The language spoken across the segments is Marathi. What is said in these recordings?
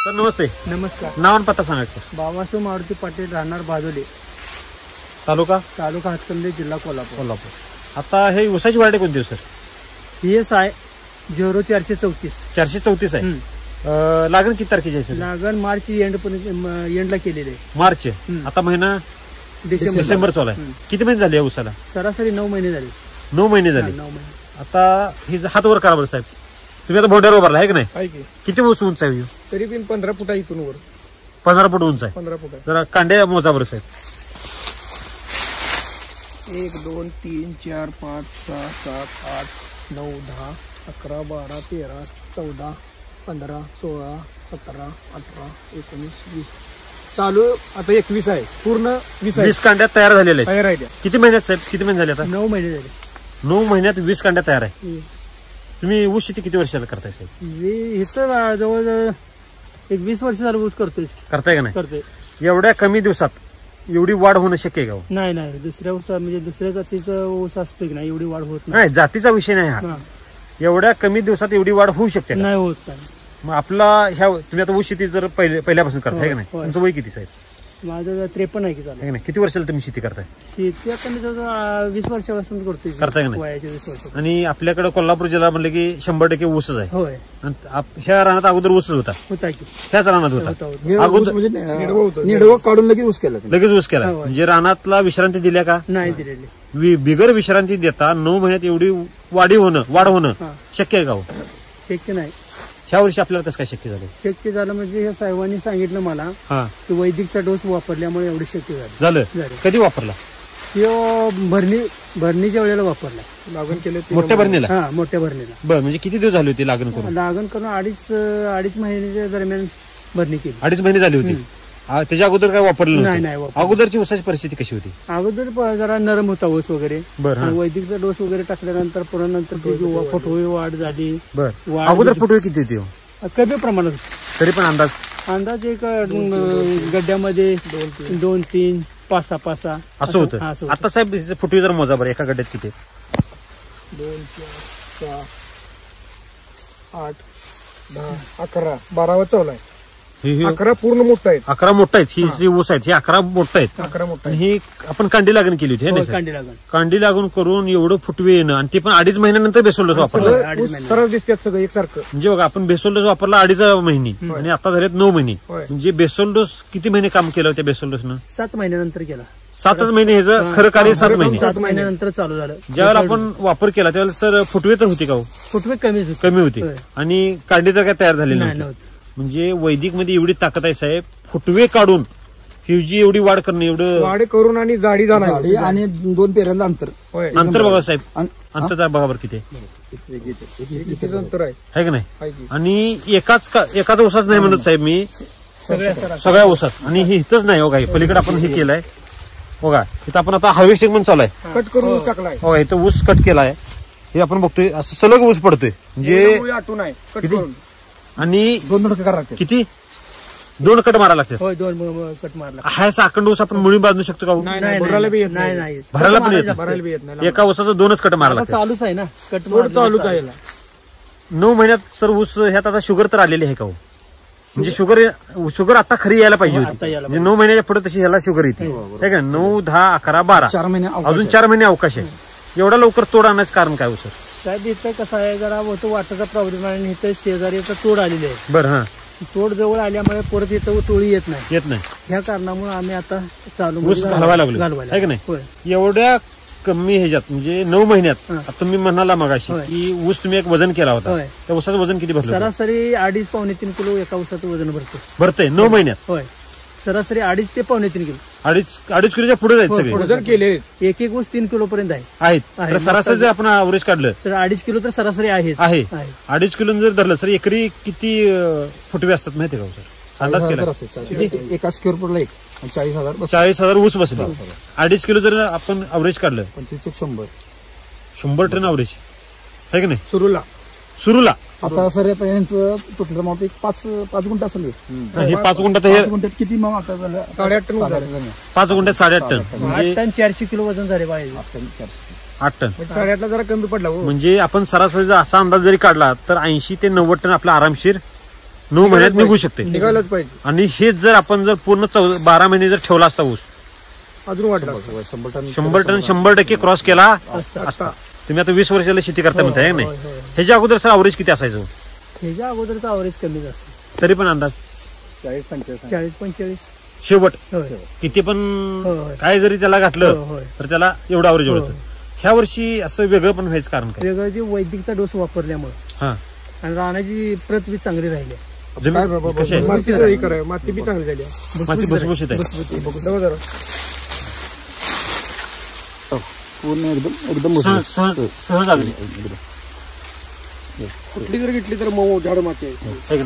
सर नमस्ते. नमस्कार. नाव आणि पत्ता सांगायचं. बाबासाहेब मारुती पाटील, राहणार भादोली, तालुका हातकंदी, जिल्हा कोल्हापूर. आता हे ऊसाची व्हरायटी कोणती सर? PSI 0434. 434 आहे. लागण किती तारखेची आहे? लागण मार्च एंडला केलेली आहे. मार्च. आता महिना डिसेंबर चालू आहे. किती महिने झाले या ऊसाला? सरासरी 9 महिने झाले. 9 महिने झाले. 9 महिने. आता हे हात वर करा बरं साहेब. तुम्ही आता भोंड्यावर उभारला आहे की नाही? किती ऊस उंच आहे? तरी पण 15 फुटा इथून वर. 15 फूट उंच आहे. 15 फुट. जरा कांड्या मोजा बरं साहेब. 1 2 3 4 5 6 7 8 9 10 11 12 13 14 15 16 17 18 19 20. चालू आता 21 आहे. पूर्ण 20 कांड्या तयार झालेल्या आहेत. तयार आहे. किती महिन्यात साहेब? किती महिने झाले आता? 9 महिने झाले. 9 महिन्यात 20 कांड्या तयार आहे. तुम्ही ऊस शेती किती वर्षाला करताय साहेब? इथं जवळ एक 20 वर्ष झालं ऊस करतोय. करताय का नाही? करतोय. एवढ्या कमी दिवसात एवढी वाढ होणं शक्य आहे का? नाही. दुसऱ्या ऊसा म्हणजे दुसऱ्या जातीचं ऊस असतो की नाही, एवढी वाढ होत नाही. जातीचा विषय नाही हा. एवढ्या कमी दिवसात एवढी वाढ होऊ शकते नाही होत. मग आपला ह्या तुम्ही आता ऊस शेती जर पहिल्यापासून करताय का नाही? तुमचं वय किती साहेब? माझं 53 आहे की चालू. किती वर्षाला तुम्ही शेती करताय? शेती आता मी 20 वर्षापासून करतोय. करताय का नाही? वयाच्या 20 वर्ष. आणि आपल्याकडे कोल्हापूर जिल्हा म्हणलं की 100% ऊसच आहे. होय. ह्या रानात अगोदर ऊसच होता की ह्याच रानात होता अगोदर निडवं काढून लगेच ऊस केला. म्हणजे रानातला विश्रांती दिल्या का? नाही दिलेली. बिगर विश्रांती देता 9 महिन्यात एवढी वाढ होणं शक्य आहे का? शक्य नाही. ह्या वर्षी आपल्याला कसं काय शक्य झालं? शक्य झालं म्हणजे हे साहेबांनी सांगितलं मला की वैदिकचा डोस वापरल्यामुळे एवढं शक्य झालं. कधी वापरला? भरणीच्या वेळेला वापरला. लागण केलं मोठ्या भरणीला? मोठ्या भरणीला. बरं. म्हणजे किती दिवस झाले होते लागण करून? लागण करून अडीच महिन्याच्या दरम्यान भरणी केली. 2.5 महिने झाले होते. त्याच्या अगोदर काय वापरलं नाही. अगोदरची ऊसाची परिस्थिती कशी होती? अगोदर जरा नरम होता ऊस वगैरे. बरं. वैदिकचा डोस वगैरे टाकल्यानंतर पुन्हा नंतर फुटवे वाढ झाली. बरं. अगोदर फुटवे किती होती? कमी प्रमाणात. तरी पण अंदाज एक गड्ड्यामध्ये 2 3 5 6 असं होतं. आता साहेब फुटवे जर मोजा बरं एका गड्ड्यात किती? 2 4 6 8 10 11 12 चालू आहे. 11 पूर्ण मोठा आहे. 11 मोठा आहेत. ही जी ऊस आहेत हे 11 मोठा आहेत. 11 मोठा. ही आपण कांडी लागण केली होती. कांडी लागून करून एवढं फुटवे येणं आणि ते पण 2.5 महिन्यानंतर बेसोल डोस वापरला. सरळ दिसतात सगळं एकसारखं. म्हणजे बघा आपण बेसोल डोस वापरला 2.5 महिने आणि आता झालेत 9 महिने. म्हणजे बेसोल डोस किती महिने काम केलं त्या बेसोल डोसनं? 7 महिन्यानंतर केला. 7च महिने ह्याचं खरं कार्य 7 महिने. 7 महिन्यानंतर चालू झालं. ज्यावेळेला आपण वापर केला त्यावेळेला तर फुटवे तर होती का? फुटवे कमी होती आणि कांडी तर काय तयार झालेली नव्हती. म्हणजे वैदिक मध्ये एवढी ताकद आहे साहेब. फुटवे काढून ही जी एवढी वाढ करणं एवढं वाढ करून आणि जाडी झाली आणि 2 पेऱ्यांचं अंतर बघा साहेब. अंतर बघा बरं किती अंतर आहे का नाही? आणि एकाच ऊसाच नाही म्हणत साहेब मी, सगळ्या ऊसात. आणि हे इथंच नाही हो काही पलीकडे आपण हे केलंय बघा. इथं आपण आता हार्वेस्टिंग पण चालू आहे. कट करून ऊस टाकलाय बघा. इथं ऊस कट केलाय. हे आपण बघतोय असं सलग ऊस पडतोय. म्हणजे आणि 2 कट लागतात. किती? 2 कट मारा लागतात. 2 कट मारला. हा असा अखंड ऊस आपण मुळी बांधू शकतो का? नाही. भरायला बी येत नाही. एका ऊसाचं 2च कट मारा लागतात. चालूच आहे ना. कट चालूच आहे. 9 महिन्यात सर ऊस ह्यात आता शुगर तर आलेली आहे का? म्हणजे शुगर आता खरी यायला पाहिजे होती. म्हणजे 9 महिन्याच्या पुढे तशी ह्याला शुगर येते. ठीक आहे. 9 10 11 12 अजून 4 महिने अवकाश आहे. एवढा लवकर तोड आणण्याचं कारण काय हो सर? साहेब इथं कसं आहे, जरा वाटाचा प्रॉब्लेम आहे आणि इथं शेजारी तोड आलेली आहे. बरं. हा. तोड जवळ आल्यामुळे परत इथं तोळी येत नाही. ह्या कारणामुळे आम्ही आता चालू ऊस घालवायला लागलो आहे की नाही? एवढ्या कमी ह्याच्यात म्हणजे 9 महिन्यात तुम्ही म्हणाला मगाशी की ऊस तुम्ही एक वजन केला होता. त्या ऊसाचं वजन किती भरलं? सरासरी 2.5 पावणे 3 किलो एका ऊसाचं वजन भरतंय 9 महिन्यात. होय. सरासरी 2.5 ते पावणे 3 किलो. 2.5 किलोच्या पुढे जायचं सगळे वजन केले. एक ऊस 3 किलो पर्यंत आहेत. सरासरी जर आपण अवरेज काढलं तर 2.5 किलो तर सरासरी आहे. 2.5 किलो जर धरलं सर एकरी किती फुटवे असतात माहिती का सर? अंदाज केला एका स्क्वेअर फुटला 40,000 ऊस बसले. 2.5 किलो जर आपण अवरेज काढलं 100 टन अवरेज आहे की नाही? सुरूला आता सर यांचं टोटल अमाऊंट 5 गुंठ असेल. हे 5 गुंठात किती मग आता 8.5 टन. 5 गुंठ्यात 8.5 टन. 8 टन 400 किलो वजन झाले पाहिजे. 8 टन 8.5ला जरा कमी पडला. म्हणजे आपण सरासरी असा अंदाज जरी काढला तर 80 ते 90 टन आपला आरामशीर 9 महिन्यात निघू शकते. निघायलाच पाहिजे. आणि हेच जर आपण जर पूर्ण 12 महिने जर ठेवला असता ऊस अजून वाटला 100 टन 100% क्रॉस केला असता. तुम्ही आता 20 वर्षाला शेती करता म्हणताय नाही. ह्याच्या अगोदर सर अवरेज किती असायचं? ह्याच्या अगोदरचा अवरेज कमीच असतो. तरी पण अंदाज 40-45 शेवट किती पण काय जरी त्याला घातलं तर त्याला एवढं अवरेज होतं. ह्या वर्षी असं वेगळं पण व्हायचं कारण काय? वेगळं जे वैदिकचा डोस वापरल्यामुळे हा आणि रानाची प्रत बी चांगली राहिली. कशी आहे? माती बी चांगली झाली. माती भुसभुशीत आहे. पूर्ण एकदम सहज आगली. कुठली जर घेतली तर मऊ झाड माती आहे.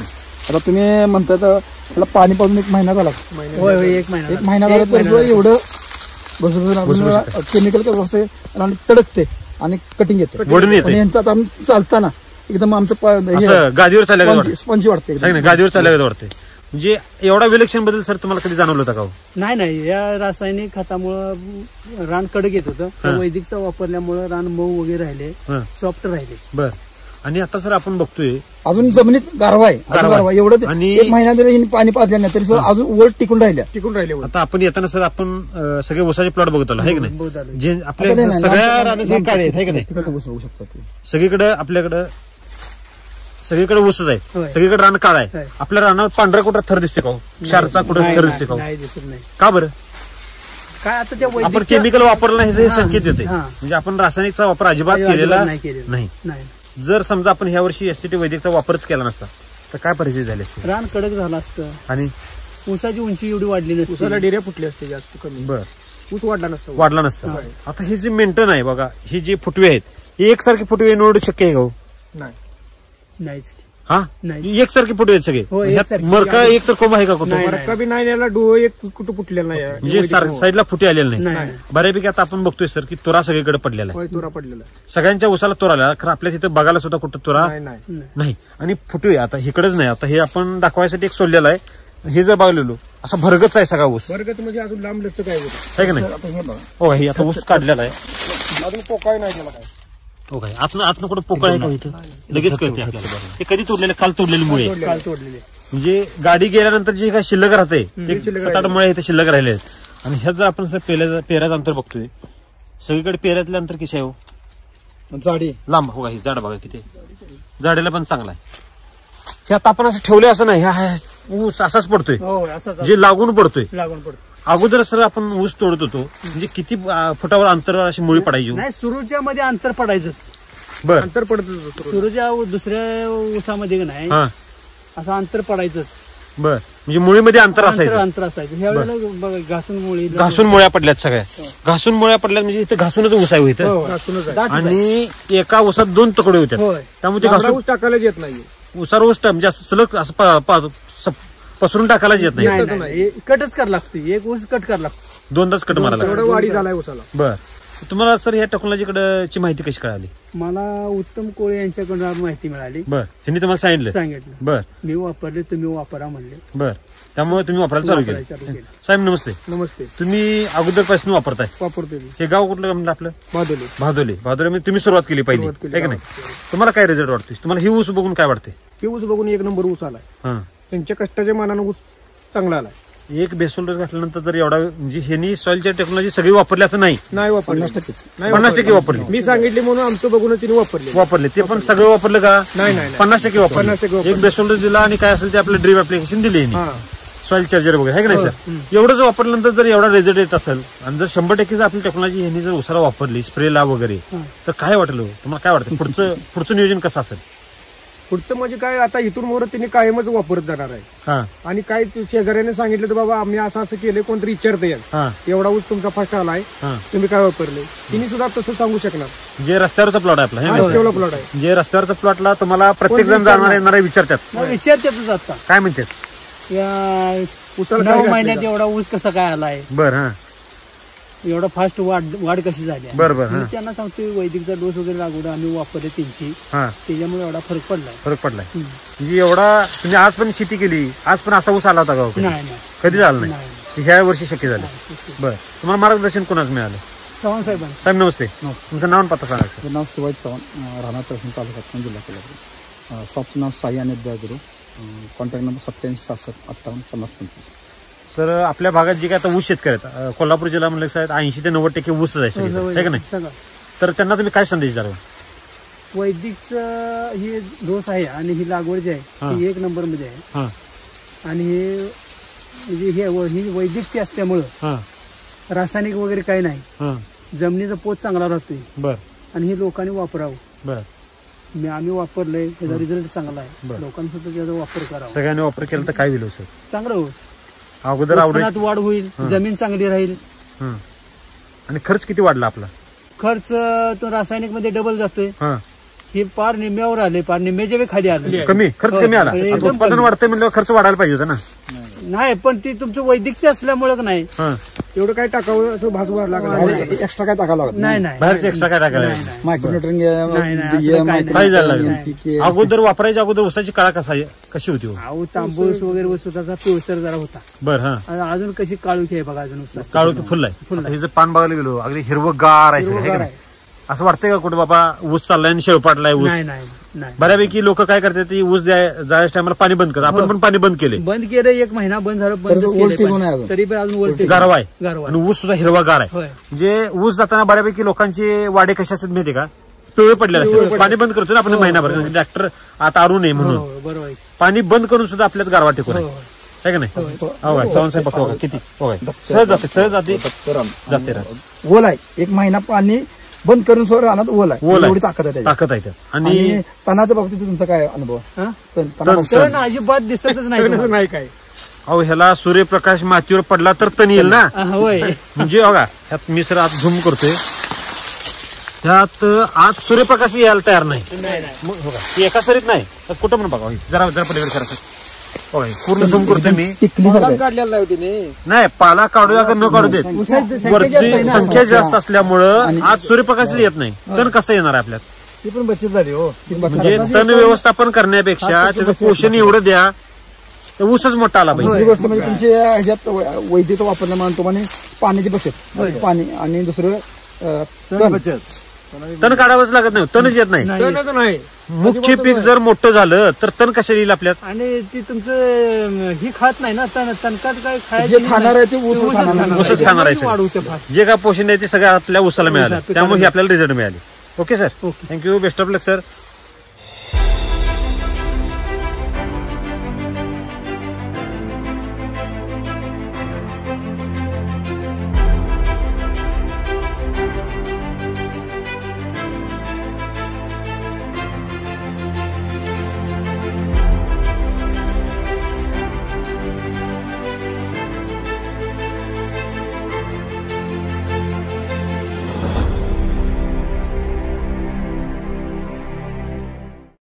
आता तुम्ही म्हणता तर त्याला पाणी पाजून 1 महिना झाला. 1 महिना झाला तर एवढं केमिकल कसं असते आणि तडकते आणि कटिंग येते. यांचं आता चालताना एकदम आमचं गादीवर चालल्यावर स्पंजी वाटते. गादीवर चालल्यावर वाटते. म्हणजे एवढा विलक्षण बदल सर तुम्हाला कधी जाणवलं होता का? नाही या रासायनिक खतामुळे रान कडक येत होतं. वैदिकचा वापरल्यामुळे रान मऊ वगैरे राहिले, सॉफ्ट राहिले. बर. आणि आता सर आपण बघतोय अजून जमिनीत गारवा आहे एवढं. आणि 1 महिना जरी पाणी पाजलं नाही तरी अजून वर टिकून राहिले. आता आपण येताना सर आपण सगळे ऊसाचे प्लॉट बघत आलो आहे की नाही? जे आपल्या सगळ्या रानाचे काळे आहेत की नाही? सगळीकडे ऊसच आहे, सगळीकडे रान काळ आहे. आपल्या रानावर पांढरा कुठं थर दिसते का? क्षारचा कुठं थर दिसते का? का बरं? काय आता त्या आपण केमिकल वापरलं हे संकेत येते. म्हणजे आपण रासायनिकचा वापर अजिबात केलेला नाही. जर समजा आपण ह्या वर्षी एससीटी वैदिकचा वापरच केला नसता तर काय परिस्थिती झाली असते? रान कडक झालं असतं आणि ऊसाची उंची एवढी वाढली नसती. ऊसाला डेऱ्या फुटले असते जास्त कमी. बर. ऊस वाढला नसता. आता हे जे मेंटेन आहे बघा, हे जे फुटवे आहेत हे एकसारखे फुटवे निवडू शक्य आहे का? नाहीच. हा एकसारखे फुटवे आहेत सगळे. मरका एक तर कोंब आहे का कुठं? मरका बी नाही याला डोळ एक कुठं फुटलेला नाही. म्हणजे साईडला फुटे आलेले नाही. बऱ्यापैकी आता आपण बघतोय सर की तुरा सगळीकडे पडलेला आहे. तुरा पडलेला सगळ्यांच्या उसाला तुरा आला. खरं आपल्या तिथे बघायला सुद्धा कुठं तुरा नाही. आणि फुटवे आता इकडेच नाही. आता हे आपण दाखवायसाठी एक सोडलेलं आहे. हे जर बघलेलो असा भरगच आहे सगळा ऊस. भरगत म्हणजे अजून लांब लचक काय होतं आहे की नाही? हो, हे आता ऊस काढलेला आहे. अजून पोकाय नाही त्याला काय. हो काय आतनं कुठं पोकळ आहे का इथं? लगेच कळते आपल्याला. ते कधी तोडलेले? काल तोडलेली मुळे. म्हणजे गाडी गेल्यानंतर जे काय शिल्लक राहते ते 7-8 मुळे इथे शिल्लक राहिले आहेत. आणि ह्या जर आपण पेऱ्याचं अंतर बघतोय सगळीकडे पेऱ्यातलं अंतर किती आहे? हो जाडी लांब. हो ही झाड बघा किती झाडेला पण चांगला आहे. हे आता आपण असं ठेवले असं नाही. हा ऊस असाच पडतोय जे लागून पडतोय. अगोदर सर आपण ऊस तोडत होतो म्हणजे किती फुटावर अंतरावर अशी मुळी पडायची? नाही, सुरूच्या मध्ये अंतर पडायचंच. बरं. अंतर पडत सुरूच्या दुसऱ्या ऊसामध्ये नाही असं अंतर पडायचंच. बर. म्हणजे मुळीमध्ये अंतर असायचं. ह्या वेळेला घासून मुळ्या पडल्यात सगळ्या. घासून मुळ्या पडल्यात म्हणजे इथं घासूनच ऊस आहे इथं. आणि एका ऊसात 2 तुकडे होते त्यामुळे ते घासून टाकायला येत नाही. उसार ऊस म्हणजे असं सलग असं पसरून टाकायला येत नाही. कटच करायला लागते. एक ऊस कट करायला लागतो. 2दाच कट मारायला लागतो. वाढी झालाय ऊसाला. बर. तुम्हाला सर ह्या टेक्नॉलॉजीकडची माहिती कशी कळाली? मला उत्तम कोळे यांच्याकडून माहिती मिळाली. बर. त्यांनी तुम्हाला सांगितलं? बर. मी वापरले, तुम्ही वापरा म्हणले. बर. त्यामुळे तुम्ही वापरायला चालू केलं. साहेब नमस्ते. नमस्ते. तुम्ही अगोदरपासून वापरताय? वापरतोय. हे गाव कुठलं म्हणलं आपलं? भादोली. भादोली तुम्ही सुरुवात केली पहिली आहे की नाही? तुम्हाला काय रिझल्ट वाटते? तुम्हाला ही ऊस बघून काय वाटते? ही ऊस बघून 1 नंबर ऊस आलाय. त्यांच्या कष्टाच्या मानानं ऊस चांगला आलाय. एक बेसल डोस घातल्यानंतर जर एवढा म्हणजे ह्यांनी सॉइलच्या टेक्नॉलॉजी सगळी वापरली असं नाही. 50% वापरली. मी सांगितले म्हणून आमचं बघून तिने वापरले. ते पण सगळं वापरलं का? नाही. 50% वापरलं. एक बेसल डोस दिला आणि काय असेल ते आपलं ड्रीप ऍप्लिकेशन दिली सॉइल चार्जर वगैरे आहे की नाही सर? एवढंच वापरल्यानंतर जर एवढा रिझल्ट येत असेल आणि जर 100% जर आपली टेक्नॉलॉजी ह्यांनी जर उसाला वापरली स्प्रेला वगैरे तर काय वाटलं तुम्हाला? काय वाटतं पुढचं नियोजन कसं असेल? पुढचं म्हणजे काय आता इथून मोर तिने कायमच वापरत जाणार आहे. आणि काय शेजाऱ्याने सांगितलं तर बाबा आम्ही असं केलं कोणतरी विचारता येईल एवढा ऊस तुमचा फर्स्ट आलाय तुम्ही काय वापरले तिने सुद्धा तसं सांगू शकणार. जे रस्त्यावरचा प्लॉट आहे आपला प्लॉट आहे जे रस्त्यावरचा प्लॉटला तुम्हाला प्रत्येक जण जाणार येणारे विचारतात काय म्हणतात? उसाला 9 महिन्यात एवढा ऊस कसा काय आलाय? बरं. एवढा फास्ट वाढ कशी झाली? बरोबर. त्यांना सांगतो वैदिकचा डोस वगैरे लागवड आम्ही वापरले त्यांची, त्याच्यामुळे एवढा फरक पडलाय. म्हणजे एवढा तुम्ही आज पण शेती केली, आज पण असा ऊस आला होता का? नाही, कधी झाला नाही. ह्या वर्षी शक्य झालं. बरं. तुम्हाला मार्गदर्शन कोणाचं मिळालं? चव्हाण साहेब नमस्ते. तुमचं नाव पत्ता सांगा. नाव शिवाजी चव्हाण, राहणार तहसील तालुका जिल्हा कोल्हापूर. शॉपचं नाव साई आणि कॉन्टॅक्ट नंबर 8767585025. सर आपल्या भागात जे काय आता ऊस शेतकरी आहेत, कोल्हापूर जिल्हा म्हणलं साहेब 80 ते 90% ऊसच आहे सगळीकडे, आहे का नाही? तर त्यांना तुम्ही काय संदेश द्याल? वैदिकचं हे डोस आहे आणि ही लागवड जी आहे ती 1 नंबर मध्ये आहे. आणि हे म्हणजे ही वैदिकची असल्यामुळं रासायनिक वगैरे काही नाही, जमिनीचा पोत चांगला राहतोय. बर. आणि हे लोकांनी वापरावं. बर. आम्ही वापरलंय, त्याचा रिझल्ट चांगला आहे. लोकांनी सुद्धा त्याचा वापर करावा. सगळ्यांनी वापर केला तर काय होईल सर? चांगलं होईल. अगोदर उत्पन्नात वाढ होईल, जमीन चांगली राहील. आणि खर्च किती वाढला आपला? खर्च तो रासायनिक मध्ये डबल जातोय. हे पार निम्म्यावर आले, पार निम्म्याच्या बी खाली आले. कमी खर्च कमी आला. उत्पादन वाढतंय म्हणजे खर्च वाढायला पाहिजे होता ना? नाही, पण ती तुमचं वैदिकचे असल्यामुळे नाही एवढं काय टाकावं असं भासवार लागलं. एक्स्ट्रा काय टाकावं लागत नाही. बाहेरचे एक्स्ट्रा काय टाकायला? मायक्रोन्यूट्रन काय झालं? अगोदर वापरायच्या अगोदर ऊसाची काळा कशी होती? अहो तांबूस वगैरे ऊसाचा पिवसर जरा होता. बरं. अजून कशी काळुखी आहे बघा, अजून ऊस काळुखी फुल आहे. हे जर पान बघायला गेलो अगदी हिरवगार आहे. असं वाटतंय का कुठे बाबा ऊस चाललाय आणि शेळपाटलाय ऊस? नाही. बऱ्यापैकी लोक काय करतात, ती ऊस जायच्या टायमाला पाणी बंद करतात. आपण पण पाणी बंद केले. 1 महिना बंद झालं, तरी पण अजून उलटी गारवा आहे. आणि ऊस सुद्धा हिरवागार आहे. म्हणजे ऊस जाताना बऱ्यापैकी लोकांचे वाडे कशा असतात माहिती का? पिवळे पडलेले असतात. पाणी बंद करतो ना आपण महिनाभर, डॉक्टर आता अरू नये म्हणून. बरोबर. पाणी बंद करून सुद्धा आपल्यात गारवा टिकून आहे का नाही? चव्हाण साहेब बघा किती सहज जाते. ओल आहे, 1 महिना पाणी बंद करून सोड राहणार. ओल आहे, एवढी ताकद आहे. आणि तणाच्या बाबतीत तुमचा काय अनुभव? तण अजिबात दिसतच नाही काय. अहो ह्याला सूर्यप्रकाश मातीवर पडला तर तण येईल ना? म्हणजे बघा ह्यात मी सर आज झूम करतोय, ह्यात आज सूर्यप्रकाश यायला तयार नाही. एका सरीत नाही, कुठं पण बघा जरा पलीकडे करा. पूर्ण झूम करतोय मी. नाही, पाला काढू का न काढू देत, वरची संख्या जास्त असल्यामुळं आज सूर्यप्रकाश येत नाही. तण कसं येणार आहे आपल्यात? ती पण बचत झाली हो. म्हणजे तण व्यवस्थापन करण्यापेक्षा त्याचं पोषण एवढं द्या, ऊसच मोठा आला पाहिजे. दुसरी गोष्ट म्हणजे तुमच्या ह्याच्यात वैद्यचं वापरलं म्हणतो आणि पाण्याची बचत, पाणी. आणि दुसरं बचत. तण काढावंच लागत नाही, तणच येत नाही. मुख्य पीक जर मोठं झालं तर तण कशा येईल आपल्यात? आणि ती तुमचं ही खात नाही ना, तणकात काय जे खाणार आहे ते ऊसच खाणार आहे. जे काय पोषण आहे ते सगळं आपल्या ऊसाला मिळालं, त्यामुळे आपल्याला रिझल्ट मिळाले. Okay sir, thank you. Best of luck sir.